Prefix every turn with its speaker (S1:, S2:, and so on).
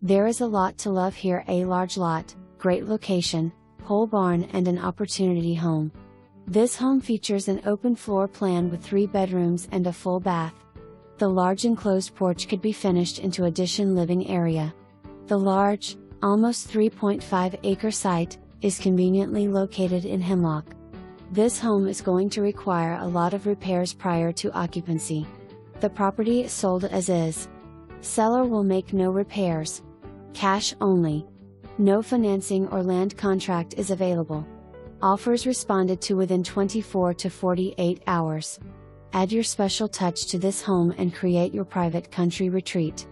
S1: There is a lot to love here: a large lot, great location, pole barn and an opportunity home. This home features an open floor plan with 3 bedrooms and a full bath. The large enclosed porch could be finished into addition living area. The large, almost 3.5-acre site, is conveniently located in Hemlock. This home is going to require a lot of repairs prior to occupancy. The property is sold as is. Seller will make no repairs. Cash only. No financing or land contract is available. Offers responded to within 24 to 48 hours. Add your special touch to this home and create your private country retreat.